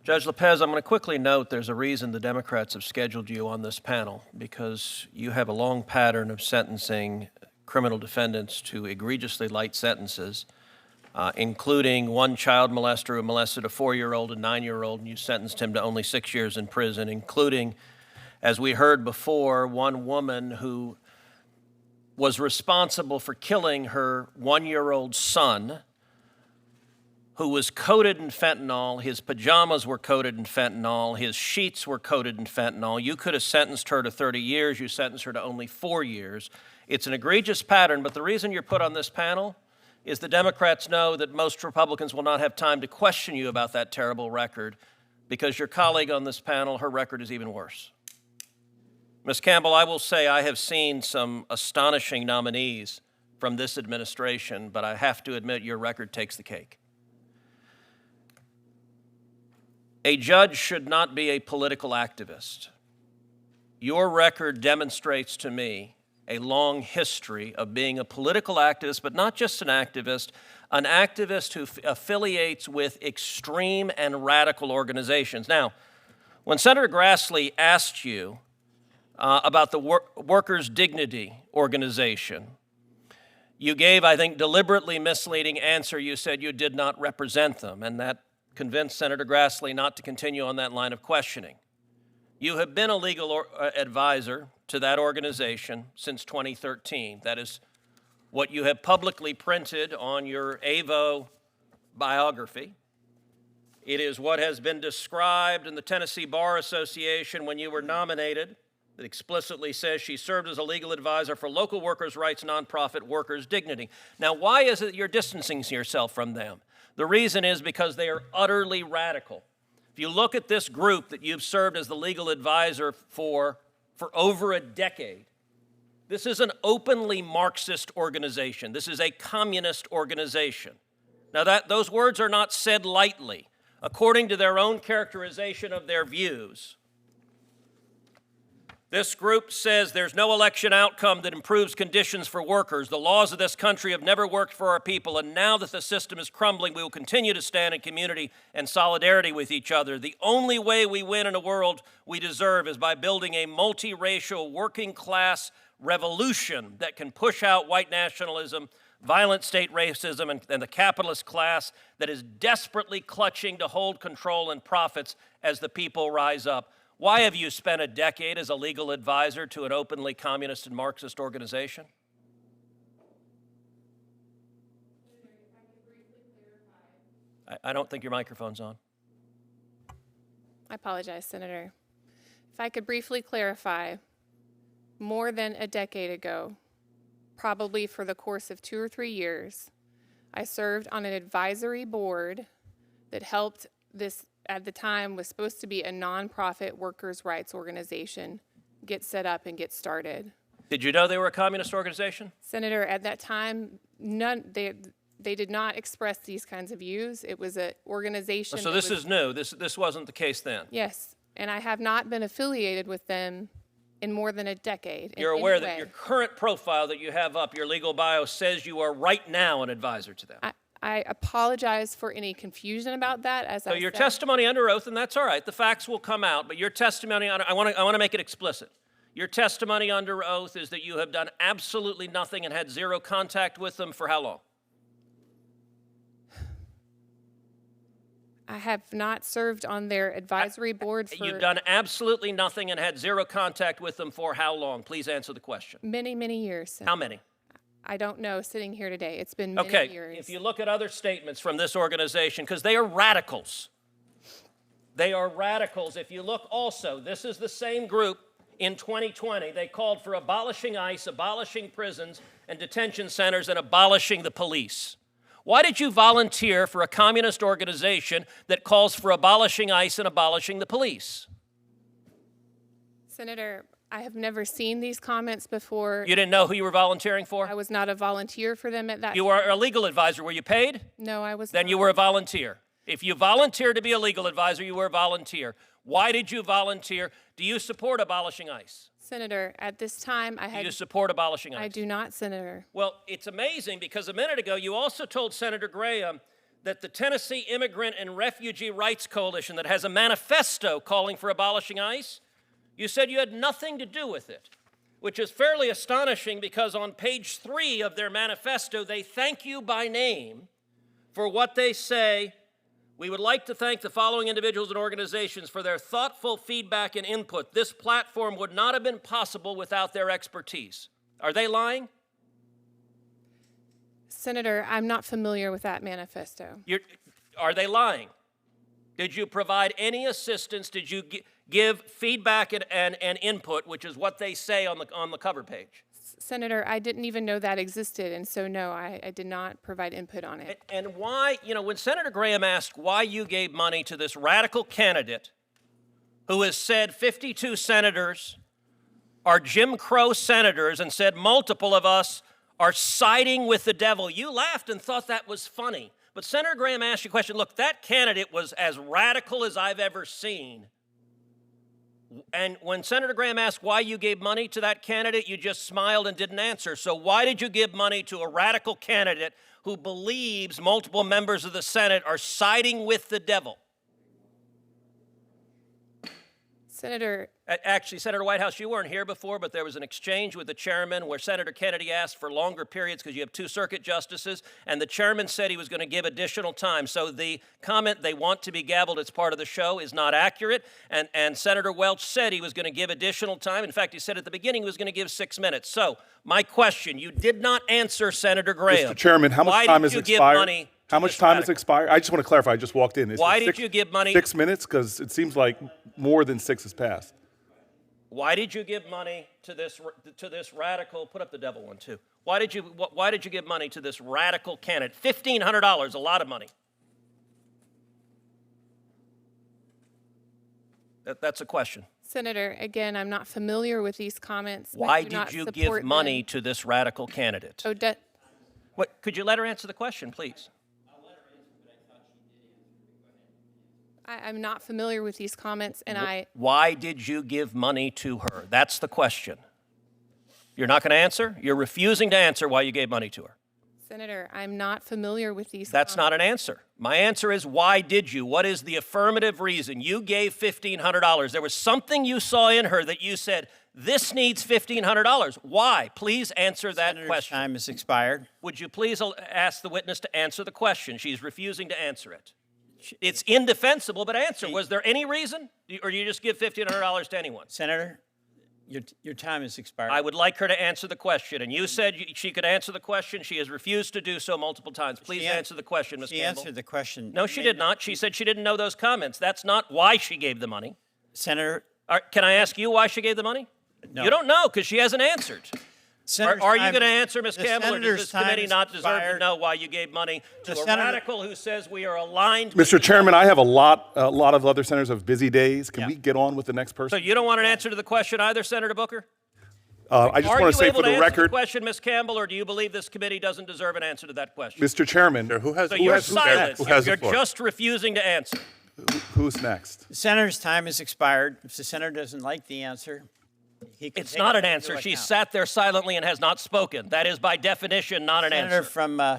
Judge Lopez, I'm going to quickly note there's a reason the Democrats have scheduled you on this panel, because you have a long pattern of sentencing criminal defendants to egregiously light sentences, including one child molester who molested a 4-year-old and 9-year-old, and you sentenced him to only 6 years in prison, including, as we heard before, one woman who was responsible for killing her 1-year-old son, who was coated in fentanyl. His pajamas were coated in fentanyl. His sheets were coated in fentanyl. You could have sentenced her to 30 years. You sentenced her to only 4 years. It's an egregious pattern, but the reason you're put on this panel is the Democrats know that most Republicans will not have time to question you about that terrible record, because your colleague on this panel, her record is even worse. Ms. Campbell, I will say I have seen some astonishing nominees from this administration, but I have to admit your record takes the cake. A judge should not be a political activist. Your record demonstrates to me a long history of being a political activist, but not just an activist who affiliates with extreme and radical organizations. Now, when Senator Grassley asked you about the Workers' Dignity Organization, you gave, I think, deliberately misleading answer. You said you did not represent them, and that convinced Senator Grassley not to continue on that line of questioning. You have been a legal advisor to that organization since 2013. That is what you have publicly printed on your AVO biography. It is what has been described in the Tennessee Bar Association when you were nominated. It explicitly says she served as a legal advisor for local workers' rights nonprofit Workers' Dignity. Now, why is it you're distancing yourself from them? The reason is because they are utterly radical. If you look at this group that you've served as the legal advisor for over a decade, this is an openly Marxist organization. This is a communist organization. Now, those words are not said lightly. According to their own characterization of their views, this group says there's no election outcome that improves conditions for workers. The laws of this country have never worked for our people, and now that the system is crumbling, we will continue to stand in community and solidarity with each other. The only way we win in a world we deserve is by building a multiracial working class revolution that can push out white nationalism, violent state racism, and the capitalist class that is desperately clutching to hold control and profits as the people rise up. Why have you spent a decade as a legal advisor to an openly communist and Marxist organization? I don't think your microphone's on. I apologize, Senator. If I could briefly clarify, more than a decade ago, probably for the course of 2 or 3 years, I served on an advisory board that helped this, at the time, was supposed to be a nonprofit workers' rights organization get set up and get started. Did you know they were a communist organization? Senator, at that time, they did not express these kinds of views. It was an organization. So this is new. This wasn't the case then. Yes, and I have not been affiliated with them in more than a decade. You're aware that your current profile that you have up, your legal bio, says you are right now an advisor to them. I apologize for any confusion about that. So your testimony under oath, and that's all right, the facts will come out, but your testimony, I want to make it explicit. Your testimony under oath is that you have done absolutely nothing and had zero contact with them for how long? I have not served on their advisory board for... You've done absolutely nothing and had zero contact with them for how long? Please answer the question. Many, many years. Senator. How many? I don't know, sitting here today. It's been many years. If you look at other statements from this organization, because they are radicals. They are radicals. If you look also, this is the same group in 2020. They called for abolishing ICE, abolishing prisons and detention centers, and abolishing the police. Why did you volunteer for a communist organization that calls for abolishing ICE and abolishing the police? Senator, I have never seen these comments before. You didn't know who you were volunteering for? I was not a volunteer for them at that time. You were a legal advisor. Were you paid? No, I was not. Then you were a volunteer. If you volunteered to be a legal advisor, you were a volunteer. Why did you volunteer? Do you support abolishing ICE? Senator, at this time, I had... Do you support abolishing ICE? I do not, Senator. Well, it's amazing because a minute ago you also told Senator Graham that the Tennessee Immigrant and Refugee Rights Coalition, that has a manifesto calling for abolishing ICE, you said you had nothing to do with it, which is fairly astonishing because on page 3 of their manifesto, they thank you by name for what they say. We would like to thank the following individuals and organizations for their thoughtful feedback and input. This platform would not have been possible without their expertise. Are they lying? Senator, I'm not familiar with that manifesto. Are they lying? Did you provide any assistance? Did you give feedback and input, which is what they say on the cover page? Senator, I didn't even know that existed, and so no, I did not provide input on it. And why, when Senator Graham asked why you gave money to this radical candidate who has said 52 senators are Jim Crow senators and said multiple of us are siding with the devil, you laughed and thought that was funny. But Senator Graham asked you a question. Look, that candidate was as radical as I've ever seen. And when Senator Graham asked why you gave money to that candidate, you just smiled and didn't answer. So why did you give money to a radical candidate who believes multiple members of the Senate are siding with the devil? Senator. Actually, Senator Whitehouse, you weren't here before, but there was an exchange with the chairman where Senator Kennedy asked for longer periods because you have 2 circuit justices, and the chairman said he was going to give additional time. So the comment they want to be gavelled as part of the show is not accurate, and Senator Welch said he was going to give additional time. In fact, he said at the beginning he was going to give 6 minutes. So my question, you did not answer Senator Graham. Mr. Chairman, how much time has expired? How much time has expired? I just want to clarify. I just walked in. Why did you give money? 6 minutes? Because it seems like more than 6 has passed. Why did you give money to this radical? Put up the devil one too. Why did you give money to this radical candidate? $1,500, a lot of money. That's a question. Senator, again, I'm not familiar with these comments. Why did you give money to this radical candidate? What? Could you let her answer the question, please? I'm not familiar with these comments, and Why did you give money to her? That's the question. You're not going to answer? You're refusing to answer why you gave money to her. Senator, I'm not familiar with these That's not an answer. My answer is, why did you? What is the affirmative reason? You gave $1,500. There was something you saw in her that you said, this needs $1,500. Why? Please answer that Senator's question. time has expired. Would you please ask the witness to answer the question? She's refusing to answer it. It's indefensible, but answer. Was there any reason? Or you just give $1,500 to anyone? Senator, your time has expired. I would like her to answer the question. And you said she could answer the question. She has refused to do so multiple times. Please answer the question, Ms. Campbell. She answered the question. No, she did not. She said she didn't know those comments. That's not why she gave the money. Senator. Can I ask you why she gave the money? No. You don't know because she hasn't answered. Are you going to answer, Ms. Campbell, or does this committee not deserve to know why you gave money to a radical who says we are aligned? Mr. Chairman, I have a lot of other senators have busy days. Can we get on with the next person? So you don't want an answer to the question either, Senator Booker? I just want to say for the Are you able to answer the record, question, Ms. Campbell, or do you believe this committee doesn't deserve an answer to that question? Mr. Chairman, So you're silent. You're floor? just refusing to answer. Who's next? The senator's time has expired. If the senator doesn't like the answer, he can It's take not it an into answer. She account. sat there silently and has not spoken. That is by definition not an Senator answer. from